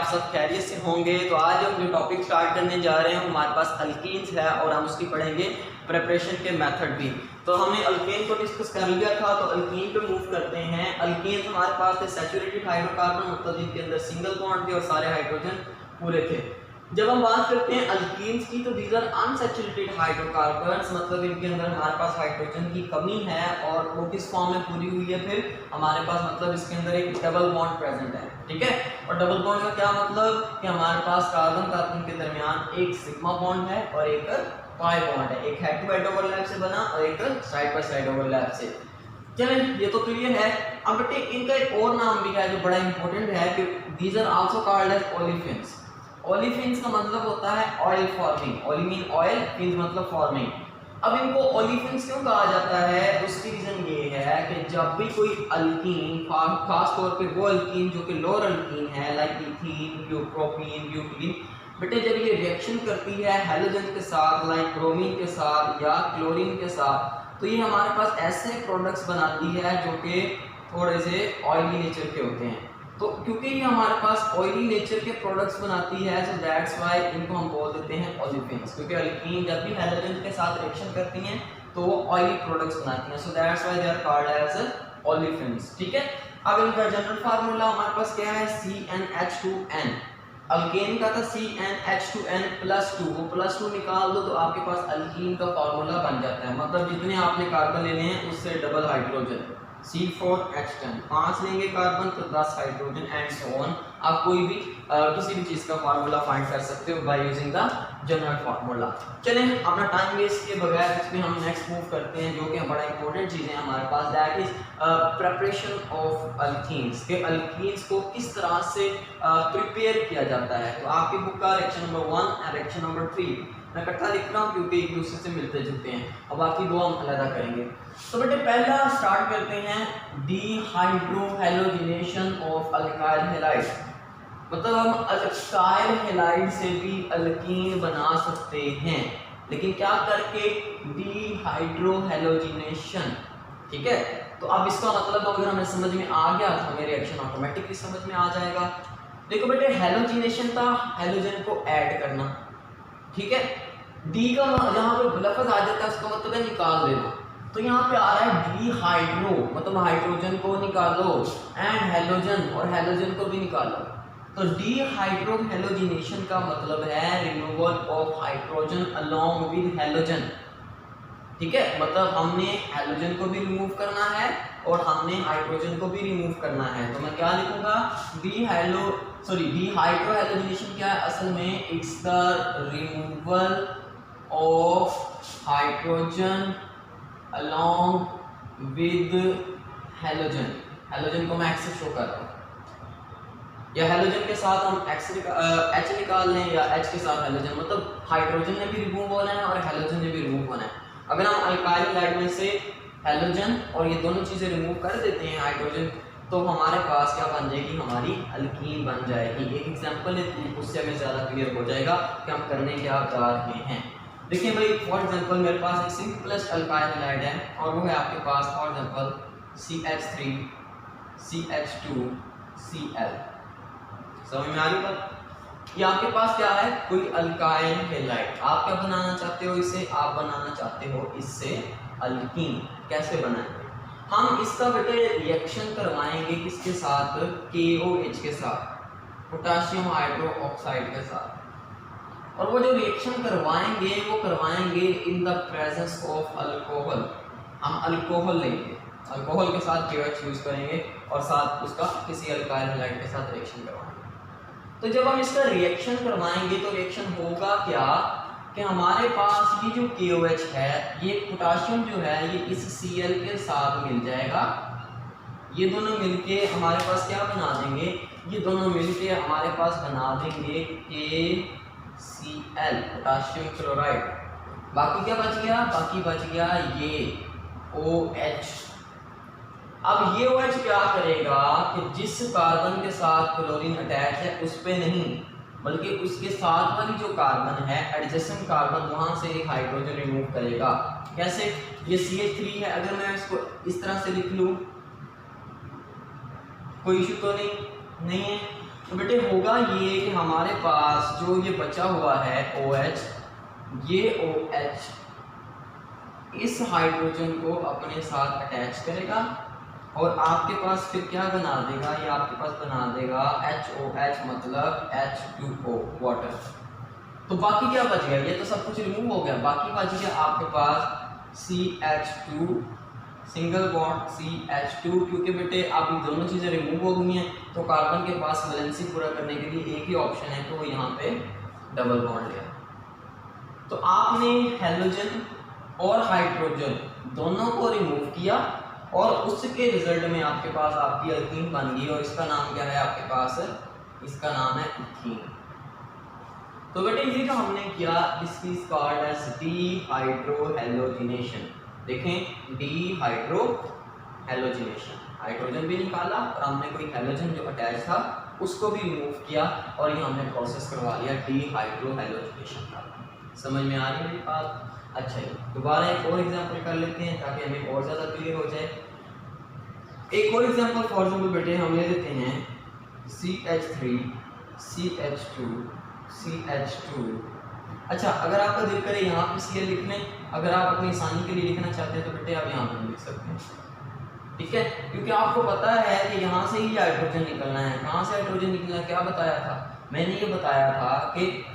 आप सब खैरियत से होंगे। तो आज हम जो टॉपिक स्टार्ट करने जा रहे हैं हमारे पास अल्कीन्स है और हम उसकी पढ़ेंगे प्रिपरेशन के मेथड भी। तो हमने अल्केन को डिस्कस कर लिया था, तो अल्कीन पे मूव करते हैं। अल्कीन हमारे पास थे सैचुरेटेड हाइड्रोकार्बन, मतलब जिनके अंदर सिंगल बॉन्ड थे और सारे हाइड्रोजन पूरे थे। जब हम बात करते हैं अल्कीन्स की तो दीज आर अनसैचुरेटेड हाइड्रोकार्बन्स, मतलब इनके अंदर हमारे पास हाइड्रोजन की कमी है और वो किस फॉर्म में पूरी हुई है फिर हमारे पास, मतलब इसके अंदर एक डबल बॉन्ड प्रेजेंट है, ठीक है। और डबल बॉन्ड का क्या मतलब कि हमारे पास कार्बन कार्बन के दरमियान एक सिग्मा बॉन्ड है और एक पाई बॉन्ड है, एक हेड टू हेड ओवरलैप से बना और एक साइड बाय साइड ओवरलैप से। चलें, ये तो क्लियर है। अब बेटे इनका एक और नाम भी है जो बड़ा इंपॉर्टेंट है कि these are also called as olefins. Olefins का मतलब होता है ऑयल फॉर्मिंग, ओली मीन ऑयल, फिन्स मतलब फॉर्मिंग। अब इनको ओलिफिन्स क्यों कहा जाता है, उसकी रीजन ये है कि जब भी कोई अल्कीन, खास तौर पे वो अल्कीन जो कि लोअर अल्कीन है लाइक इथीन, प्रोपीन, ब्यूटीन, बेटे जब ये रिएक्शन करती है हैलोजन के साथ लाइक ब्रोमीन के साथ या क्लोरीन के साथ, तो ये हमारे पास ऐसे प्रोडक्ट्स बनाती है जो कि थोड़े से ऑयली नेचर के होते हैं। तो क्योंकि ये हमारे पास ऑयली नेचर के प्रोडक्ट्स बनाती है, सो दैट्स व्हाई इनको हम बोल देते हैं ओलिफिन्स। क्योंकि अल्कीन जब भी हैलोजन के साथ रिएक्शन करती हैं तो वो ऑयली प्रोडक्ट्स बनाती हैं, so that's why they are called as olefins, ठीक है। अब इनका जनरल फार्मूला हमारे पास क्या है, CnH2n। अल्केन का था CnH2n+2, वो +2 निकाल दो तो आपके पास अल्कीन का फार्मूला बन जाता है, मतलब जितने आपने कार्बन लेने हैं उससे डबल हाइड्रोजन, C4H10, 5 लेंगे कार्बन तो 10 हाइड्रोजन एंड सो ऑन। आप कोई भी किसी भी चीज़ का फार्मूला फाइंड कर सकते हो by using the general formula. चलें, अपना टाइम वेस्ट किए बगैर इसमें हम नेक्स्ट मूव करते हैं, जो कि बड़ा इंपॉर्टेंट चीज़ें हैं हमारे पास, that is preparation of alkenes. के अल्कीन्स को किस तरह से प्रिपेयर किया जाता है। तो आपकी बुक का रिएक्शन नंबर 1 और रिएक्शन नंबर 3 मैं इकट्ठा लिख रहा हूँ क्योंकि एक दूसरे से मिलते जुलते हैं, और बाकी दो हम अलग करेंगे। तो बेटे पहला स्टार्ट करते हैं डिहाइड्रोहैलोजिनेशन ऑफ अल्काइल हैलाइड, मतलब हम अल्काइल हैलाइड से भी अल्कीन बना सकते हैं, लेकिन क्या करके, डिहाइड्रोहैलोजिनेशन, ठीक है। तो अब इसका मतलब अगर हमें समझ में आ गया तो हमें रिएक्शन ऑटोमेटिकली समझ में आ जाएगा। देखो बेटे हैलोजिनेशन था हैलोजन को ऐड करना, ठीक है। डी का जहाँ पे लफ्ज आ जाता है उसका मतलब है निकाल देना, तो यहाँ पे आ रहा है डिहाइड्रो, मतलब हाइड्रोजन को निकालो एंड हैलोजन, और हैलोजन को भी निकालो। तो डिहाइड्रोहैलोजिनेशन का मतलब है removal of hydrogen along with halogen, ठीक है। मतलब हमने हैलोजन को भी रिमूव करना है और हमने हाइड्रोजन को भी रिमूव करना है। तो मैं क्या लिखूंगा, डिहाइड्रोहैलोजिनेशन क्या है असल में, it's the removal of hydrogen along with halogen. Halogen को मैं एक्स से शो कर रहा हूँ, या हैलोजन के साथ हम H निकाल लें या H के साथ हैलोजन, मतलब हाइड्रोजन ने भी रिमूव होना है और हैलोजन ने भी रिमूव होना है। अगर हम अल्काइल हैलाइड में से हैलोजन और ये दोनों चीज़ें रिमूव कर देते हैं हाइड्रोजन, तो हमारे पास क्या बन जाएगी, हमारी अल्कीन बन जाएगी। एक एग्जांपल लेते हैं, उससे हमें ज़्यादा क्लियर हो जाएगा कि हम करने क्या जा रहे हैं। देखिए भाई, फॉर एग्जांपल मेरे पास एक सिंपलेस्ट अल्काइल हैलाइड है और वो है आपके पास for example CH3 CH2 Cl। समझ में आ रही बात। ये आपके पास क्या है, कोई अल्काइल हैलाइड, आप क्या बनाना चाहते हो इसे, आप बनाना चाहते हो इससे अल्कीन। कैसे बनाएंगे हम इसका बेटे, रिएक्शन करवाएंगे किसके साथ, KOH के साथ, पोटेशियम हाइड्रोक्साइड के साथ। और वो जो रिएक्शन करवाएंगे वो करवाएंगे in the presence of alcohol. हम अल्कोहल लेंगे, अल्कोहल के साथ KOH यूज करेंगे और साथ उसका किसी अल्काइल हैलाइड के साथ रिएक्शन करवाएंगे। तो जब हम इसका रिएक्शन करवाएंगे तो रिएक्शन होगा क्या कि हमारे पास ये जो KOH है, ये पोटेशियम जो है ये इस Cl के साथ मिल जाएगा। ये दोनों मिलके हमारे पास क्या बना देंगे, ये दोनों मिलके हमारे पास बना देंगे KCl, पोटेशियम क्लोराइड। बाकी क्या बच गया, बाकी बच गया ये OH। अब ये OH क्या करेगा कि जिस कार्बन के साथ क्लोरीन अटैच है उस पे नहीं, बल्कि उसके साथ वाली जो कार्बन है एडजेसेंट कार्बन, वहां से एक हाइड्रोजन रिमूव करेगा। कैसे, ये CH3 है, अगर मैं इसको इस तरह से लिख लूं कोई इशू तो नहीं है। तो बेटे होगा ये कि हमारे पास जो ये बचा हुआ है OH, ये OH इस हाइड्रोजन को अपने साथ अटैच करेगा और आपके पास फिर क्या बना देगा, ये आपके पास बना देगा HOH मतलब H2O वाटर। तो बाकी क्या बच गया, ये तो सब कुछ रिमूव हो गया, बाकी बच गया आपके पास CH2 सिंगल बॉन्ड CH2, क्योंकि बेटे आप ये दोनों चीज़ें रिमूव हो गई हैं तो कार्बन के पास वैलेंसी पूरा करने के लिए एक ही ऑप्शन है, तो वो यहाँ पे डबल बॉन्ड लिया। तो आपने हेलोजन और हाइड्रोजन दोनों को रिमूव किया और उसके रिजल्ट में आपके पास आपकी अल्कीन बन गई और इसका नाम क्या है आपके पास, इसका नाम है इथीन। तो बेटे ये जो हमने किया this is called as dehydrohalogenation. देखें डीहाइड्रोहेलोजिनेशन, हाइड्रोजन भी निकाला और हमने कोई हेलोजन जो अटैच था उसको भी रिमूव किया और ये हमने प्रोसेस करवा लिया डीहाइड्रोहेलोजिनेशन का। समझ में आ रही है मेरी बात? अच्छा जी, दोबारा एक और एग्जांपल कर लेते हैं ताकि हमें और ज़्यादा क्लियर हो जाए। एक और एग्जांपल फॉर एग्जांपल बेटे हम ले लेते हैं CH3 CH2 CH2। अच्छा, अगर आपका दिल करे यहाँ पे Cl लिख लें, अगर आप अपनी आसानी के लिए लिखना चाहते हैं तो बेटे आप यहाँ पर लिख सकते हैं, ठीक है, क्योंकि आपको पता है कि यहाँ से ही हाइड्रोजन निकलना है। कहाँ से हाइड्रोजन निकलना है, क्या बताया था मैंने, ये बताया था कि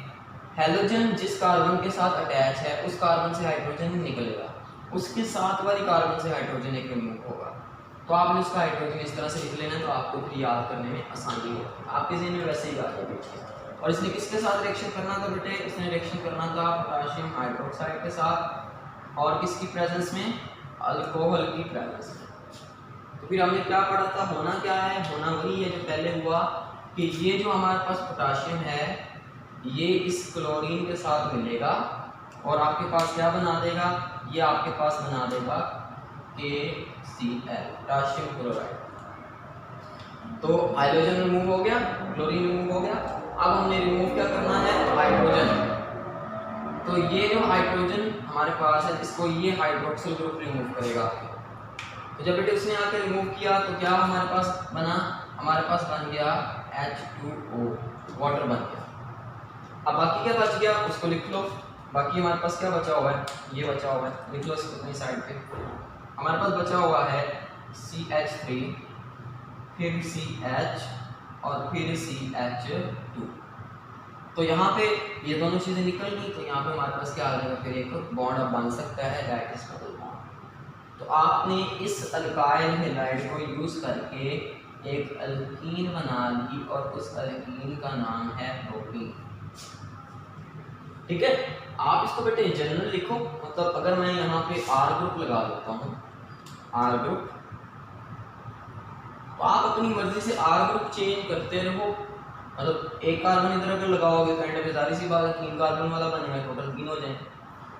हेलोजन जिस कार्बन के साथ अटैच है उस कार्बन से हाइड्रोजन ही निकलेगा, उसके साथ वाली कार्बन से हाइड्रोजन एक रिमूव होगा। तो आपने उसका हाइड्रोजन इस तरह से लिख लेना तो आपको फिर याद करने में आसानी होगी, आपके ज़हन में वैसे ही आ जाएगी। और इसने किसके साथ रिएक्शन करना था बेटे, इसने रिएक्शन करना था पोटेशियम हाइड्रोक्साइड के साथ और किसकी प्रेजेंस में, अल्कोहल की प्रेजेंस में। तो फिर हमने क्या पढ़ा था, होना क्या है, होना वही है जो पहले हुआ कि ये जो हमारे पास पोटेशियम है ये इस क्लोरीन के साथ मिलेगा और आपके पास क्या बना देगा, ये आपके पास बना देगा KCl पोटेशियम क्लोराइड। तो हाइड्रोजन रिमूव हो गया, क्लोरीन रिमूव हो गया, अब हमने रिमूव क्या करना है, हाइड्रोजन। तो ये जो हाइड्रोजन हमारे पास है इसको ये हाइड्रोक्सिल ग्रुप रिमूव करेगा। तो जब बेटे उसने आके रिमूव किया तो क्या हमारे पास बना, हमारे पास बन गया H2O वाटर बन गया। अब बाकी क्या बच गया उसको लिख लो, बाकी हमारे पास क्या बचा हुआ है, ये बचा हुआ है, लिख लो इसको अपनी साइड पे। हमारे पास बचा हुआ है CH3 फिर CH और फिर CH2। तो यहाँ पे ये दोनों चीज़ें निकल गई तो यहाँ पे हमारे पास क्या आ जाएगा, फिर एक बॉन्ड अब बन सकता है दैट इज डबल बॉन्ड। तो आपने इस अल्काइल हैलाइड को यूज़ करके एक अल्कीन बना ली और उस अल्कीन का नाम है प्रोपीन, ठीक है। आप इसको बेटे जनरल लिखो, मतलब अगर मैं यहाँ पे R ग्रुप लगा देता हूँ, R ग्रुप, तो आप अपनी मर्जी से R ग्रुप चेंज करते रहो, मतलब एक कार्बन इधर अगर लगाओगे तो एंड पे जारी सी बात है 3 कार्बन वाला बनेगा, टोटल 3 हो जाए।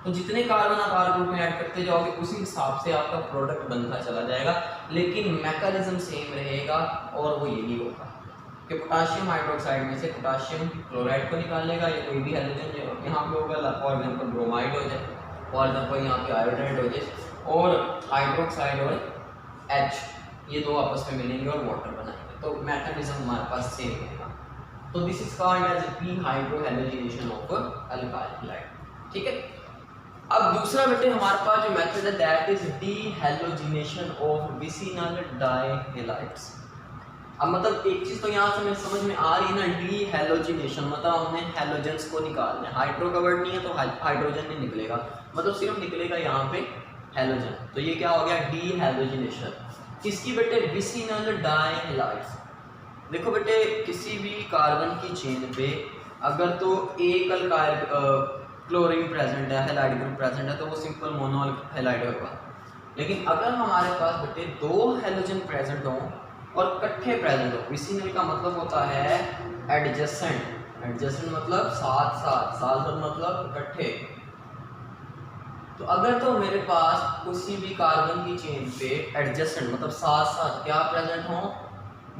तो जितने कार्बन आप R ग्रुप में ऐड करते जाओगे उसी हिसाब से आपका प्रोडक्ट बनता चला जाएगा, लेकिन मैकेनिज्म सेम रहेगा और वो यही होगा कि पोटेशियम हाइड्रोक्साइड में से पोटेशियम क्लोराइड को निकालेगा या कोई भी हेलोजन जो यहाँ पे होगा, फॉर एग्जांपल ब्रोमाइड हो जाए, फॉर एग्जांपल यहाँ पे आयोडाइड हो जाए, और हाइड्रोक्साइड और H ये दो आपस में मिलेंगे और वाटर बनाएंगे। तो मैकेनिज्म हमारे पास सेम रहेगा। तो this is called as dehydrohalogenation of alkyl halide, ठीक है। अब दूसरा बेटे हमारे पास जो मेथड है दैट इज डीहेलोजिनेशन ऑफ विसिनल डाइहैलाइड्स। अब मतलब एक चीज़ तो यहाँ से मेरे समझ में आ रही है ना, डीहेलोजिनेशन मतलब हमने हेलोजेंस को निकालना है, हाइड्रो का वर्ड नहीं है तो हाइड्रोजन नहीं निकलेगा, मतलब सिर्फ निकलेगा यहाँ पे हेलोजन। तो ये क्या हो गया, डीहेलोजिनेशन किसकी बेटे, विसिनल डाइहैलाइड्स। देखो बेटे किसी भी कार्बन की चेन पे अगर तो एक अल्काइल क्लोरीन प्रेजेंट है, हैलाइड ग्रुप प्रेजेंट है तो वो सिंपल मोनो हैलाइड होगा। लेकिन अगर हमारे पास बेटे 2 हेलोजन प्रेजेंट हों और इकट्ठे प्रेजेंट हो, विसिनल का मतलब होता है एडजेसेंट, एडजेसेंट मतलब साथ साथ, साथ मतलब इकट्ठे। तो अगर तो मेरे पास किसी भी कार्बन की चेन पे एडजेसेंट मतलब साथ साथ क्या प्रेजेंट हो,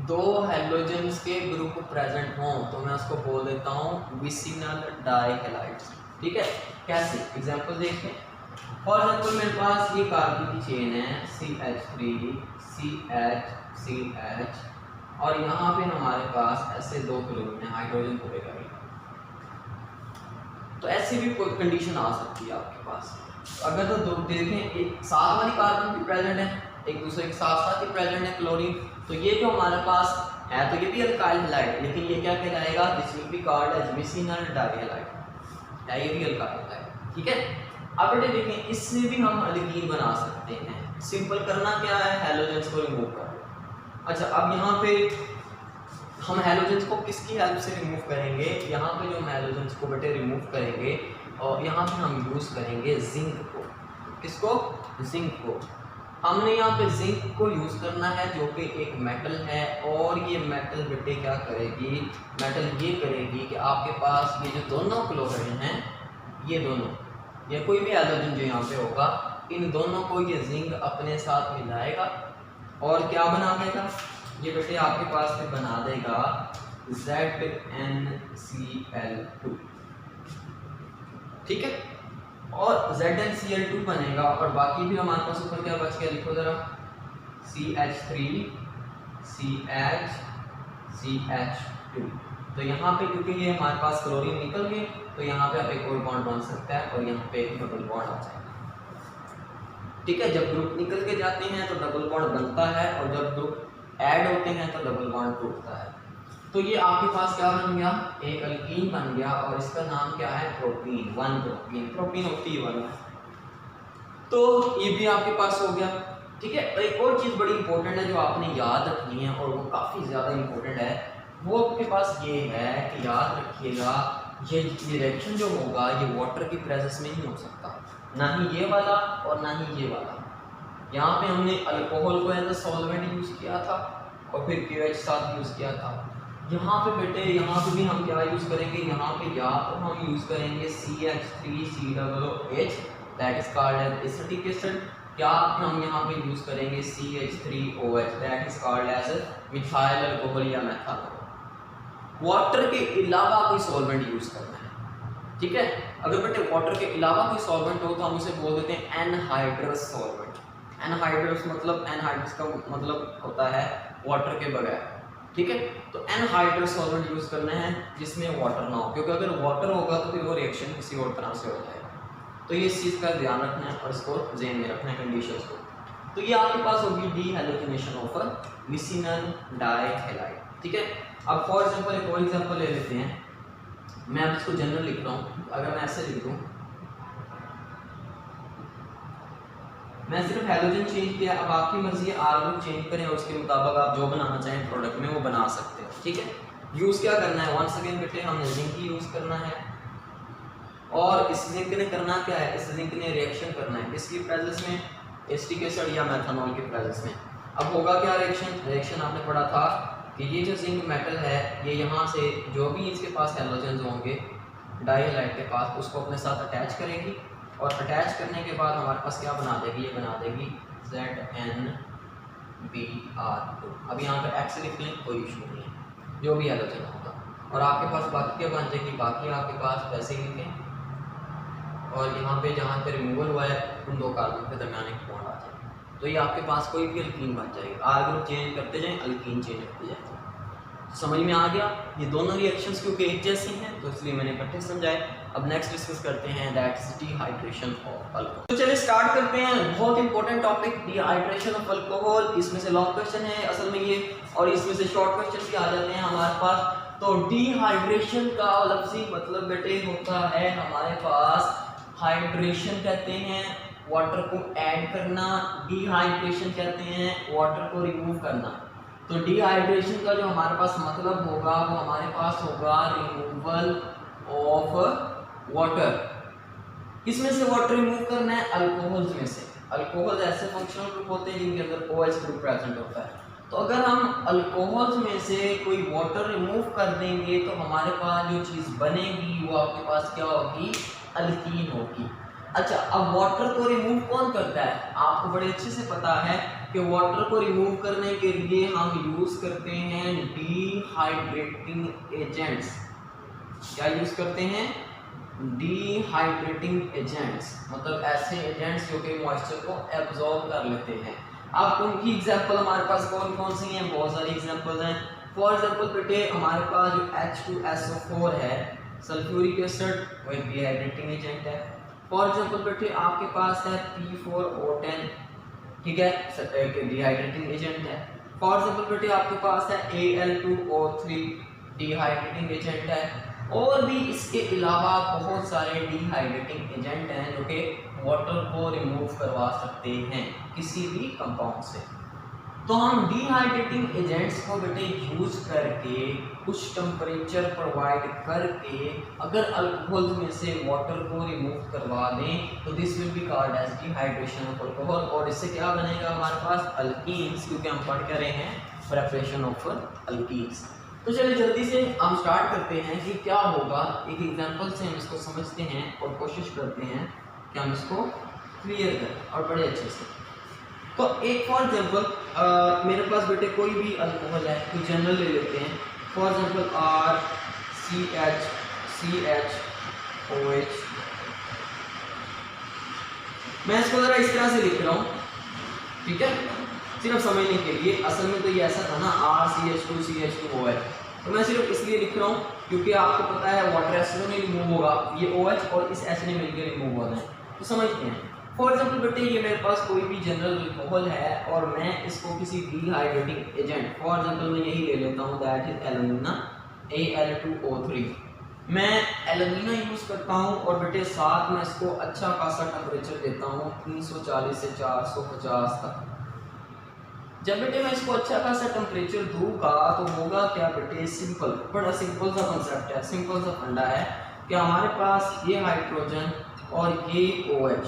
2 हेलोजेंस के ग्रुप प्रेजेंट हों तो मैं उसको बोल देता हूँ विसिनल डाइहैलाइड्स, ठीक है। कैसे, एग्जांपल देखते हैं। फॉर एग्जांपल मेरे पास ये कार्बन की चेन है CH3 CH CH और यहाँ पे हमारे पास ऐसे 2 क्लोरीन है, हाइड्रोजन खुलेगा। तो ऐसी भी कोई कंडीशन आ सकती है आपके पास। तो अगर तो देखें एक साथ वाली कार्बन भी प्रेजेंट है, एक दूसरे के साथ साथ ही प्रेजेंट है क्लोरीन, तो ये जो हमारे पास है तो ये भी अल्काइल हैलाइड, लेकिन ये क्या कहलाएगा, this will be called as vicinal dihalide, है ये भी अल्काइल हैलाइड। ठीक है, अब बेटे देखें इससे भी हम एल्कीन बना सकते हैं। सिंपल करना क्या है, हैलोजेंस को रिमूव कर दो। अच्छा, अब यहाँ पे हम हैलोजेंस को किसकी हेल्प से रिमूव करेंगे, यहाँ पे जो हम हैलोजेंस को बेटे रिमूव करेंगे और यहाँ पे हम यूज़ करेंगे जिंक को। किसको, जिंक को। हमने यहाँ पे जिंक को यूज़ करना है जो कि एक मेटल है, और ये मेटल बेटे क्या करेगी, मेटल ये करेगी कि आपके पास ये जो दोनों क्लोरीन हैं, ये दोनों, ये कोई भी हैलोजन जो यहाँ पे होगा, इन दोनों को ये जिंक अपने साथ मिलाएगा और क्या बना देगा, ये बेटे आपके पास में बना देगा ZnCl2। ठीक है, और ZnCl2 बनेगा और बाकी भी हमारे पास ऊपर क्या बच गया, लिखो जरा, CH3 CH CH2। तो यहाँ पे क्योंकि ये हमारे पास क्लोरीन निकल गए, तो यहाँ पे अब एक और बॉन्ड बन सकता है और यहाँ पे एक डबल बॉन्ड आ जाएगा। ठीक है, जब ग्रुप निकल के जाते हैं तो डबल बॉन्ड बनता है, और जब ग्रुप ऐड होते हैं तो डबल बॉन्ड टूटता है। तो ये आपके पास क्या बन गया, एक अल्कीन बन गया, और इसका नाम क्या है, प्रोपीन। 1 प्रोपीन, प्रोपीन होती है 1। तो ये भी आपके पास हो गया। ठीक है, एक और चीज़ बड़ी इंपॉर्टेंट है जो आपने याद रखनी है, और वो काफ़ी ज़्यादा इंपॉर्टेंट है, वो आपके पास ये है कि याद रखिएगा, ये रिएक्शन जो होगा ये वाटर की प्रेजेंस में नहीं हो सकता, ना ही ये वाला और ना ही ये वाला। यहाँ पे हमने अल्कोहल को एज अ सॉल्वेंट यूज़ किया था और फिर KOH साथ यूज़ किया था। यहाँ पे बेटे, यहाँ पे भी हम क्या यूज़ करेंगे, यहाँ पे या तो हम यूज़ करेंगे CH3COOH, that is called as acetic acid, या हम यहाँ पे यूज़ करेंगे CH3OH, that is called as methyl alcohol या मेथनॉल। वाटर के अलावा कोई सॉल्वेंट यूज़ करना है। ठीक है, अगर बेटे वाटर के अलावा कोई सॉल्वेंट हो तो हम उसे बोल देते हैं एनहाइड्रस सॉल्वेंट। एनहाइड्रस मतलब, एनहाइड्रस का मतलब होता है वाटर के बगैर। ठीक है, तो एनहाइड्रस सॉल्वेंट यूज़ करना है जिसमें वाटर ना हो, क्योंकि अगर वाटर होगा तो फिर वो रिएक्शन किसी और तरह से हो जाएगा। तो ये इस चीज़ का ध्यान रखना है और इसको ज़हन में रखना है कंडीशंस को। तो ये आपके पास होगी डीहैलोजिनेशन ऑफ विसिनल डाइहैलाइड। ठीक है, अब फॉर एग्जांपल एक और एग्जांपल ले लेते हैं। मैं अब इसको जनरल लिख रहा हूँ, अगर मैं ऐसे लिख दूँ, मैं सिर्फ हैलोजन चेंज किया, अब आपकी मर्जी है आर ग्रुप चेंज करें और उसके मुताबिक आप जो बनाना चाहें प्रोडक्ट में वो बना सकते हो। ठीक है, यूज़ क्या करना है, वंस अगेन बेटे हमने जिंक यूज़ करना है, और इस जिंक ने करना क्या है, इस जिंक ने रिएक्शन करना है किसकी प्रेजेंस में, एसिटिक एसिड या मेथनॉल की प्रेजेंस में। अब होगा क्या रिएक्शन आपने पढ़ा था कि ये जो जिंक मेटल है ये यहाँ से जो भी इसके पास हैलोजन्स होंगे डाइहैलाइड के पास, उसको अपने साथ अटैच करेगी, और अटैच करने के बाद हमारे पास क्या बना देगी, ये बना देगी ZnBr2। अब यहाँ पर एक्स लिख लें, कोई इशू नहीं है, जो भी हैलोजन होगा, और आपके पास बाकी क्या बन जाएगी, बाकी आपके पास वैसे ही लिखें, और यहाँ पे जहाँ पे रिमूवल हुआ है उन 2 कार्बन के दरमियान एक बॉन्ड आ जाएगा, तो ये आपके पास कोई भी अल्कीन बन जाएगी। आर ग्रुप चेंज करते जाएं, अल्कीन चेंज करते जाएं। समझ में आ गया, ये दोनों रिएक्शंस क्योंकि एक जैसी हैं तो इसलिए मैंने इकट्ठे समझाए। अब नेक्स्ट डिस्कस करते हैं that is dehydration of alcohol. तो चलिए स्टार्ट करते हैं, बहुत important topic dehydration of alcohol. इसमें से लॉन्ग क्वेश्चन है असल में ये, और इसमें से शॉर्ट क्वेश्चन भी आ जाते हैं हमारे पास। तो डिहाइड्रेशन का लफ्ज़ी मतलब बेटे होता है हमारे पास, हाइड्रेशन कहते हैं वाटर को ऐड करना, डिहाइड्रेशन कहते हैं वाटर को रिमूव करना। तो डिहाइड्रेशन का जो हमारे पास मतलब होगा वो हमारे पास होगा रिमूवल ऑफ वाटर। किसमें से वाटर रिमूव करना है, अल्कोहल्स में से। अल्कोहल ऐसे फंक्शनल ग्रुप होते हैं जिनके अंदर OH ग्रुप प्रेजेंट होता है। तो अगर हम अल्कोहल्स में से कोई वाटर रिमूव कर देंगे तो हमारे पास जो चीज़ बनेगी वो आपके पास क्या होगी, अल्कीन होगी। अच्छा, अब वाटर को रिमूव कौन करता है, आपको बड़े अच्छे से पता है कि वाटर को रिमूव करने के लिए हम यूज़ करते हैं डिहाइड्रेटिंग एजेंट्स। क्या यूज़ करते हैं, डिहाइड्रेटिंग एजेंट्स, मतलब ऐसे एजेंट्स जो कि मॉइस्चर को एब्जॉर्ब कर लेते हैं। अब उनकी एग्जांपल हमारे पास कौन कौन सी हैं, बहुत सारी एग्जांपल्स हैं। फॉर एग्जांपल बेटे हमारे पास जो H2SO4 है सल्फ्यूरिक एसिड, वो एक डिहाइड्रेटिंग एजेंट है। फॉर एग्जांपल बेटे आपके पास है P4O10, ठीक है, एक डिहाइड्रेटिंग एजेंट है। फॉर एग्जांपल बेटे आपके पास है Al2O3, डिहाइड्रेटिंग एजेंट है। और भी इसके अलावा बहुत सारे डिहाइड्रेटिंग एजेंट हैं जो कि वाटर को रिमूव करवा सकते हैं किसी भी कंपाउंड से। तो हम डिहाइड्रेटिंग एजेंट्स को बेटे यूज करके कुछ टेम्परेचर प्रोवाइड करके अगर अल्कोहल में से वाटर को रिमूव करवा दें तो this will be called as dehydration of alcohol. और इससे क्या बनेगा हमारे पास अल्कीन्स, क्योंकि हम पढ़ कर रहे हैं प्रिपरेशन ऑफ अल्कीन्स। तो चलिए जल्दी से हम स्टार्ट करते हैं कि क्या होगा। एक एग्जांपल से हम इसको समझते हैं और कोशिश करते हैं कि हम इसको क्लियर करें और बड़े अच्छे से। तो एक फॉर एग्जांपल मेरे पास बेटे कोई भी अल्कोहल है, कोई जनरल ले लेते हैं। For example RCHCHOH। मैं इसको ज़रा इस तरह से लिख रहा हूँ, ठीक है, सिर्फ समझने के लिए। असल में तो ये ऐसा था ना RCH2CH2OH, तो मैं सिर्फ इसलिए लिख रहा हूँ क्योंकि आपको पता है वाटर एसिड में रिमूव होगा, ये OH और इस एसिड में मिलकर रिमूव होना है, तो समझते हैं। फॉर एग्जाम्पल बेटे ये मेरे पास कोई भी जनरल अल्कोहल है और मैं इसको किसी डिहाइड्रेटिंग एजेंट, फॉर एग्जाम्पल मैं यही ले लेता हूँ, दैट इज एल्यूमिना Al2O3। मैं एल्यूमिना यूज़ करता हूँ और बेटे साथ में इसको अच्छा खासा टेम्परेचर देता हूँ 340 से 450 तक। जब बेटे मैं इसको अच्छा खासा टेम्परेचर दूंगा तो होगा क्या बेटे, सिंपल, बड़ा सिंपल सा कॉन्सेप्ट है, सिंपल सा फंडा है कि हमारे पास ये हाइड्रोजन और ये OH,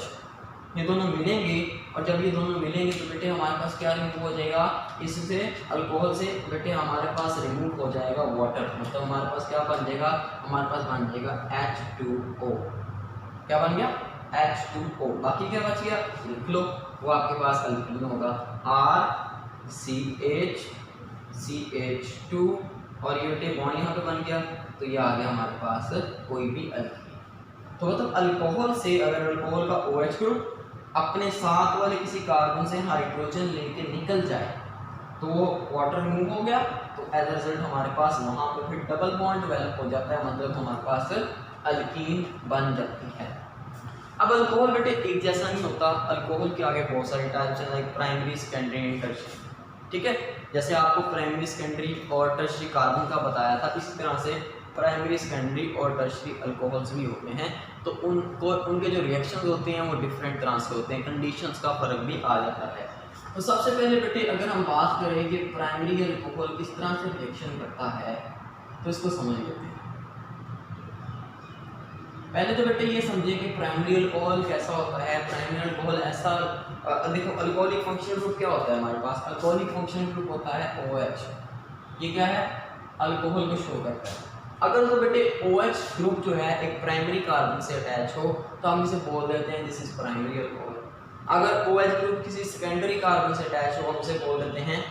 ये दोनों मिलेंगे। और जब ये दोनों मिलेंगे तो बेटे हमारे पास क्या रिमूव हो जाएगा, इससे अल्कोहल से बेटे हमारे पास रिमूव हो जाएगा वाटर। मतलब हमारे पास क्या बन जाएगा, हमारे पास बन जाएगा H2O। क्या बन गया, H2O। बाकी क्या बच गया, लिख लो, वो आपके पास अल्कीन होगा RCH2 और ये बेटे बॉन्ड यहाँ पे बन गया, तो ये आ गया हमारे पास कोई भी अल्कीन। तो मतलब अल्कोहल से अगर अल्कोहल का OH ग्रुप अपने साथ वाले किसी कार्बन से हाइड्रोजन लेके निकल जाए तो वो वाटर रिमूव हो गया, तो एज अ रिजल्ट हमारे पास वहाँ पे फिर डबल बॉन्ड डेवलप हो जाता है, मतलब हमारे पास अल्कीन बन जाती है। अब अल्कोहल बेटे एक जैसा नहीं होता, अल्कोहल के आगे बहुत सारे टाइप्स हैं, like primary, secondary and tertiary, ठीक है। जैसे आपको प्राइमरी, सेकेंडरी और टर्शियरी कार्बन का बताया था, इसी तरह से प्राइमरी, सेकेंडरी और टर्शियरी अल्कोहल्स भी होते हैं। तो उनको उनके जो रिएक्शंस होते हैं वो डिफरेंट तरह से होते हैं, कंडीशंस का फर्क भी आ जाता है। तो सबसे पहले बेटे अगर हम बात करें कि प्राइमरी अल्कोहल किस तरह से रिएक्शन करता है तो इसको समझ लेते हैं। पहले तो बेटे ये समझिए कि प्राइमरी अल्कोहल कैसा होता है। प्राइमरी अल्कोहल ऐसा, देखो अल्कोहलिक फंक्शनल ग्रुप क्या होता है हमारे पास, अल्कोहलिक फंक्शनल ग्रुप होता है OH। ये क्या है, अल्कोहल को शो करता है। अगर तो बेटे OH ग्रुप जो है एक प्राइमरी कार्बन से अटैच हो तो हम इसे बोल देते हैं दिस इज प्राइमरी अल्कोहल। अगर OH ग्रुप किसी सेकेंडरी कार्बन से अटैच हो हम उसे बोल देते हैं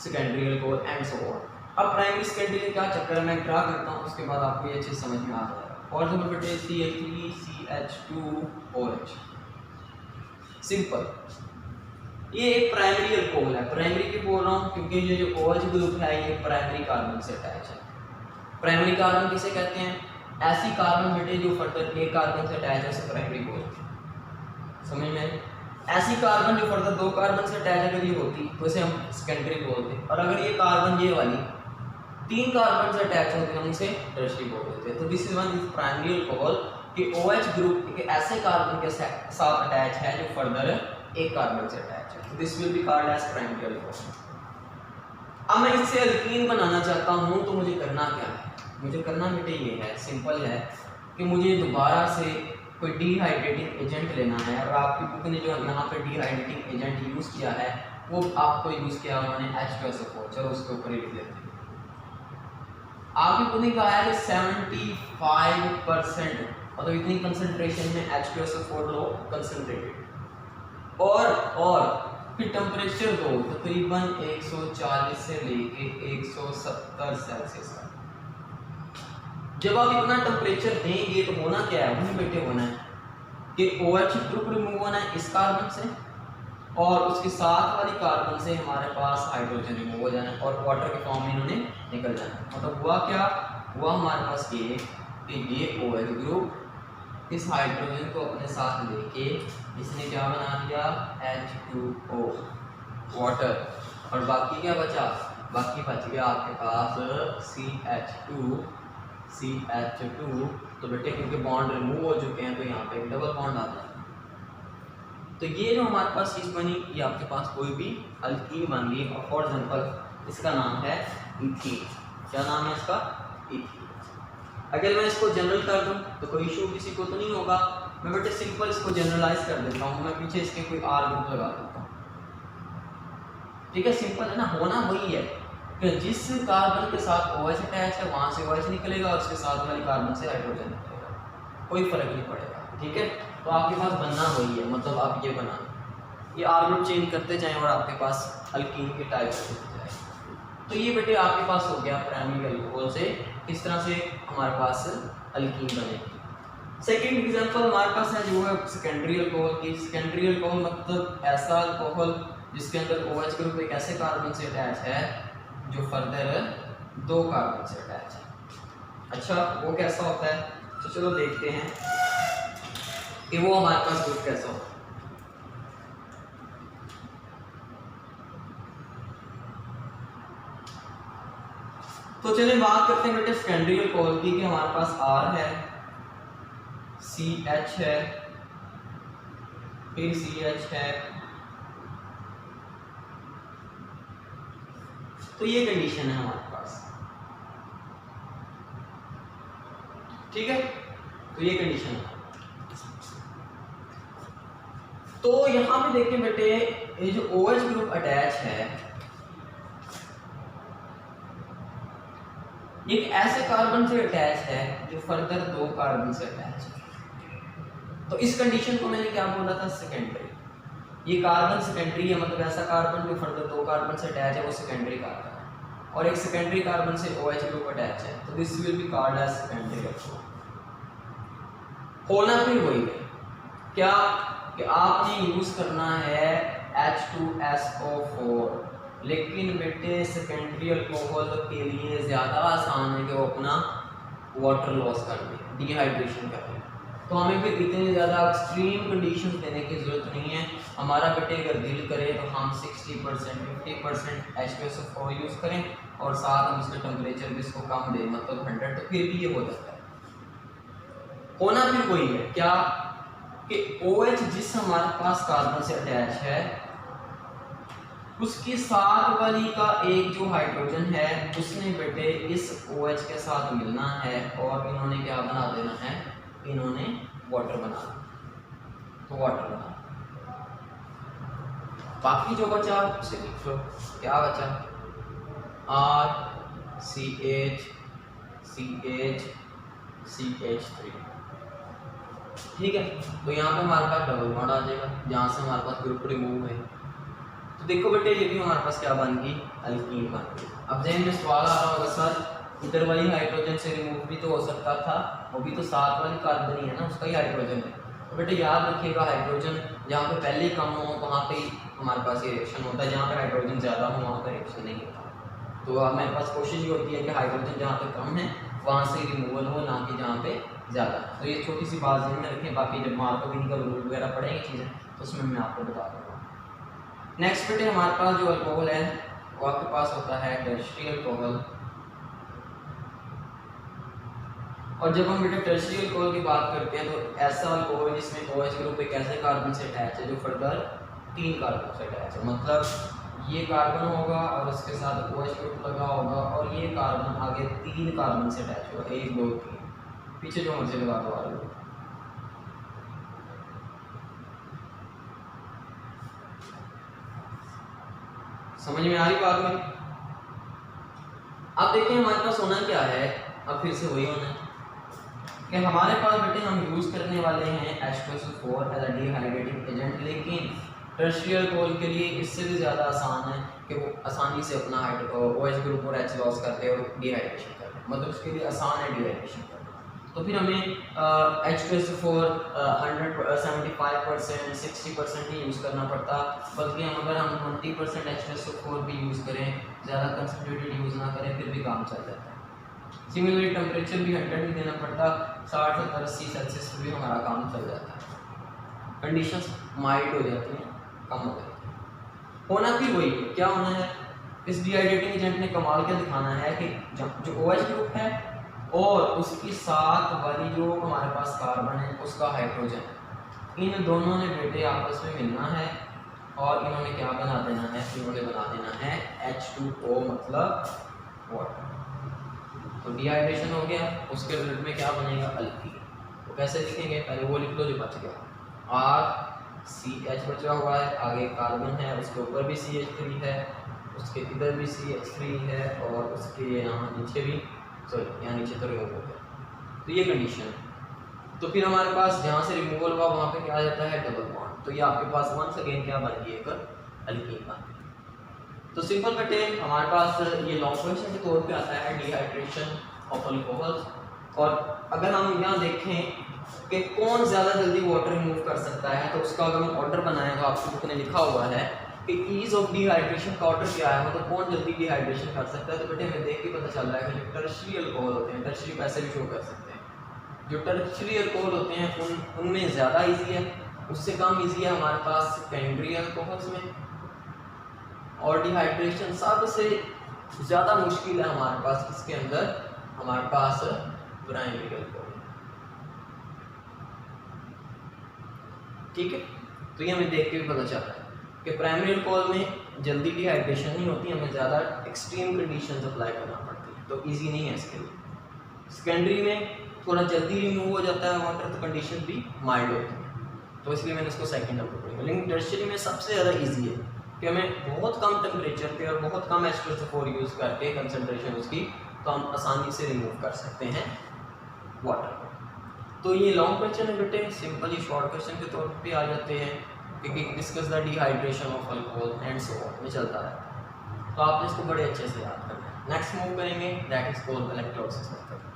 secondary alcohol and so on. अब प्राइमरी सेकेंडरी का क्या चक्कर है मैं ड्रा करता हूँ, उसके बाद आपको ये चीज़ समझ में आ जाएगा। और जो बेटे CH3CH2OH, सिंपल, ये एक प्राइमरी अल्कोहल है। प्राइमरी क्यों बोल रहा हूँ, क्योंकि ये जो OH ग्रुप है ये प्राइमरी कार्बन से अटैच है। प्राइमरी कार्बन किसे कहते हैं, ऐसी कार्बन बेटे जो फर्दर एक कार्बन से अटैच है उसे प्राइमरी बोलते हैं, समझ में। ऐसी कार्बन जो फर्दर दो कार्बन से अटैच अगर ये होती तो इसे हम सेकेंडरी बोलते हैं। और अगर ये कार्बन ये वाली 3 कार्बन से अटैच होते हैं हम इसे टर्शियरी बोल देते हैं। तो this is one is primary alcohol कि OH ग्रुप के ऐसे कार्बन के साथ अटैच है जो फर्दर एक कार्बन से अटैच है, तो this will be called as primary alcohol. अब मैं इससे अल्कीन बनाना चाहता हूँ तो मुझे करना क्या है, मुझे करना बेटे ये है, सिंपल है कि मुझे दोबारा से कोई डिहाइड्रेटिंग एजेंट लेना है। और आपकी बुक ने जो यहाँ पे डिहाइड्रेटिंग एजेंट यूज़ किया है वो आपको यूज़ किया उन्होंने H2SO4, चलो उसके ऊपर ही लिख लेते हैं। आपकी बुक ने कहा है कि 75% मतलब इतनी कंसंट्रेशन में H2SO4 लो कंसंट्रेटेड। और फिर टेम्परेचर दो तकरीबन 140 से लेके 170 सेल्सियस तक। जब आप इतना टेम्परेचर देंगे तो होना क्या है, वही बेटे होना है कि OH ग्रुप रिमूव होना है इस कार्बन से और उसके साथ वाली कार्बन से हमारे पास हाइड्रोजन रिमूव हो जाना और वाटर के फॉर्म में इन्होंने निकल जाना। मतलब हुआ क्या, हुआ हमारे पास ये कि ये OH ग्रुप इस हाइड्रोजन को अपने साथ लेके इसने क्या बना दिया, H2O वाटर, और बाकी क्या बचा, बाकी बच गया आपके पास CH2। तो बेटे क्योंकि बॉन्ड रिमूव हो चुके हैं तो यहाँ पे एक डबल बॉन्ड आता है। तो ये जो हमारे पास चीज़ बनी, ये आपके पास कोई भी अल्कीन बन गई। और फॉर एग्जांपल इसका नाम है इथीन। क्या नाम है इसका, इथीन। अगर मैं इसको जनरल कर दूं तो कोई इशू किसी को तो नहीं होगा। मैं बेटे सिंपल इसको जनरलाइज कर देता हूँ, मैं पीछे इसके कोई R ग्रुप लगा देता हूँ। ठीक है, सिंपल है ना, होना वही है कि जिस कार्बन के साथ OH अटैच है वहाँ से OH निकलेगा और उसके साथ वाली कार्बन से हाइड्रोजन निकलेगा, कोई फर्क नहीं पड़ेगा। ठीक है, तो आपके पास बनना वही है, मतलब आप ये बना, ये R ग्रुप चेंज करते जाएं और आपके पास अल्कीन के टाइप होते जाए। तो ये बेटे आपके पास हो गया प्राइमरी अल्कोहल से किस तरह से हमारे पास अल्कीन बनेगी। सेकेंड एग्जांपल हमारे पास है जो है सेकेंडरी अल्कोहल की। सेकेंडरी अल्कोहल मतलब ऐसा अल्कोहल जिसके अंदर OH ग्रुप एक ऐसे कार्बन से अटैच है जो फर्दर 2 कार्बन से अटैच है। अच्छा, वो कैसा होता है, तो चलो देखते हैं कि वो हमारे पास ग्रुप कैसा होता है। तो चलिए बात करते हैं बेटे सेकेंडरी अल्कोहल की कि हमारे पास R है, CH है, फिर CH है। तो ये कंडीशन है हमारे पास। ठीक है, तो ये कंडीशन है। तो यहां पे देखिए बेटे ये जो OH ग्रुप अटैच है एक ऐसे कार्बन से अटैच है जो फर्दर 2 कार्बन से अटैच है। तो इस कंडीशन को मैंने क्या बोला था, सेकेंडरी। ये कार्बन सेकेंडरी है, मतलब ऐसा कार्बन जो फर्दर 2 कार्बन से अटैच है वो सेकेंडरी कार्बन है, और एक सेकेंडरी कार्बन से OH ग्रुप अटैच है, तो this will be called as secondary alcohol. होना फिर वही है क्या कि आपने यूज करना है H2SO4, लेकिन बेटे सेकेंडरी अल्कोहल के लिए ज़्यादा आसान है कि वो अपना वाटर लॉस कर दे, डिहाइड्रेशन कर दे। तो हमें फिर इतनी ज़्यादा एक्सट्रीम कंडीशंस देने की ज़रूरत नहीं है। हमारा बेटे अगर दिल करे तो हम 60% 50% H2SO4 यूज़ करें और साथ हम इसका टेम्परेचर भी इसको कम दें, मतलब 100, तो फिर भी ये हो जाता है। होना फिर वही है क्या कि OH जिस हमारे पास कार्बन से अटैच है उसके साथ वाली का एक जो हाइड्रोजन है उसने बेटे इस OH के साथ मिलना है और इन्होंने क्या बना देना है, इन्होंने वाटर बना देना। तो वाटर बना, बाकी जो बचा उसे लिख लो। क्या बचा, RCH CH CH3। ठीक है, तो यहाँ पे हमारे पास डबल बॉन्ड आ जाएगा जहाँ से हमारे पास ग्रुप रिमूव है। तो देखो बेटे ये भी हमारे पास क्या बन गई, अल्कीन बन गई। अब जहन में सवाल आ रहा होगा सर इधर वाली हाइड्रोजन से रिमूव भी तो हो सकता था, वो भी तो साथ वाली कार्बन ही है ना, उसका ही हाइड्रोजन है। तो बेटे याद रखिएगा हाइड्रोजन जहाँ पे पहले ही कम हो वहाँ पे हमारे पास ये रिएक्शन होता है, जहाँ पे हाइड्रोजन ज़्यादा हो वहाँ पर रिएक्शन नहीं होता। तो हमारे पास कोशिश ये होती है कि हाइड्रोजन जहाँ पे कम है वहाँ से रिमूवल हो, ना कि जहाँ पे ज़्यादा। तो ये छोटी सी बात ध्यान में रखें, बाकी जब मार्कोविन का रूल वगैरह पढ़ेंगे चीज़ें तो उसमें मैं आपको बता दूँगा। नेक्स्ट बेटे हमारे पास जो अल्कोहल है वो आपके पास होता है टर्शियरी अल्कोहल। और जब हम बेटे टर्शियरी अल्कोहल की बात करते हैं तो ऐसा अल्कोहल जिसमें OH ग्रुप एक ऐसे कार्बन से अटैच है जो फर्दर 3 कार्बन से अटैच है, मतलब ये कार्बन होगा और उसके साथ OH ग्रुप लगा होगा और ये कार्बन आगे 3 कार्बन से अटैच होगा, 1 2 3, पीछे जो मर्जी लगा दो आ रहा है। समझ में आ रही बात मेरी? अब देखिए हमारे पास होना क्या है, अब फिर से वही होना है कि हमारे पास बेटे हम यूज़ करने वाले हैं H2SO4 as a dehydrating agent, लेकिन टर्शियरी अल्कोहल के लिए इससे भी ज़्यादा आसान है कि वो आसानी से अपना OH ग्रुप और H लॉस करते हैं और डिहाइड्रेशन करते हैं, मतलब उसके लिए आसान है डिहाइड्रेशन करना। तो फिर हमें H2SO4 175% 60% ही यूज़ करना पड़ता, बल्कि अगर हम 20% H2SO4 भी यूज़ करें, ज़्यादा कंसनट्रेटेड यूज़ ना करें, फिर भी काम चल जाता है। सिमिलरली टेम्परेचर भी 100 ही देना पड़ता, 60 70 80 सेल्सियस पर भी हमारा काम चल जाता है। कंडीशंस माइल्ड हो जाती हैं, कम हो जाती हैं। होना भी वही है, क्या होना है, इस डिहाइड्रेटिंग एजेंट ने कमाल क्या दिखाना है कि जो OH ग्रुप है और उसकी साथ वाली जो हमारे पास कार्बन है उसका हाइड्रोजन, इन दोनों ने बेटे आपस में मिलना है और इन्होंने क्या बना देना है, इन्होंने बना देना है H2O मतलब वाटर। तो डिहाइड्रेशन हो गया, उसके रिजल्ट में क्या बनेगा, अल्कीन। तो कैसे लिखेंगे, पहले वो लिख लो जो बच गया, RCH बचा हुआ है, आगे कार्बन है, उसके ऊपर भी CH3 है, उसके इधर भी CH3 है और उसके यहाँ नीचे भी, सॉरी यहाँ नीचे तो रिमूव हो गया। तो ये कंडीशन है। तो फिर हमारे पास जहाँ से रिमूवल हुआ वहाँ पे क्या आ जाता है, डबल बॉन्ड। तो ये आपके पास वंस अगेन क्या बन गई, एक अल्कीन बन गई। तो सिंपल कटे हमारे पास ये लॉन्ग क्वेश्चन के तौर पे आता है डिहाइड्रेशन ऑफ अल्कोहल्स। और अगर हम यहाँ देखें कि कौन ज़्यादा जल्दी वाटर रिमूव कर सकता है, तो उसका अगर हम ऑर्डर बनाएं तो आपकी बुक ने लिखा हुआ है कि ईज ऑफ डिहाइड्रेशन का ऑर्डर क्या है, मतलब कौन जल्दी डिहाइड्रेशन कर सकता है। तो बेटे हमें देख के पता चल रहा है कि जो टर्शियरी अल्कोहल होते हैं, टर्शियरी पैसे भी शो कर सकते हैं, जो टर्शियरी अल्कोहल होते हैं उनमें ज़्यादा ईजी है, उससे कम ईजी है हमारे पास सेकेंडरी अल्कोहल्स में। और डिहाइड्रेशन सबसे ज़्यादा मुश्किल है हमारे पास इसके अंदर, हमारे पास प्राइमरी अल्कोहल। ठीक है, तो ये हमें देख के भी पता चलता है कि प्राइमरी अल्कोहल में जल्दी डिहाइड्रेशन नहीं होती, हमें ज़्यादा एक्सट्रीम कंडीशंस अप्लाई करना पड़ती है, तो इजी नहीं है इसके लिए। सेकेंडरी में थोड़ा जल्दी रिमूव हो जाता है वाटर, तो कंडीशन भी माइल्ड होती है, तो इसलिए मैंने उसको सेकंड नंबर पर। लेकिन टर्शियरी में सबसे ज़्यादा ईजी है कि हमें बहुत कम टेम्परेचर पे और बहुत कम H2SO4 यूज़ करके कंसनट्रेशन उसकी, तो हम आसानी से रिमूव कर सकते हैं वाटर को। तो ये लॉन्ग क्वेश्चन है बेटे, सिंपल ही शॉर्ट क्वेश्चन के तौर पे आ जाते हैं, क्योंकि discuss the dehydration of alcohol and so on में चलता रहता है, तो आपने इसको बड़े अच्छे से याद करना है। नेक्स्ट मूव करेंगे, that is called electrolysis method.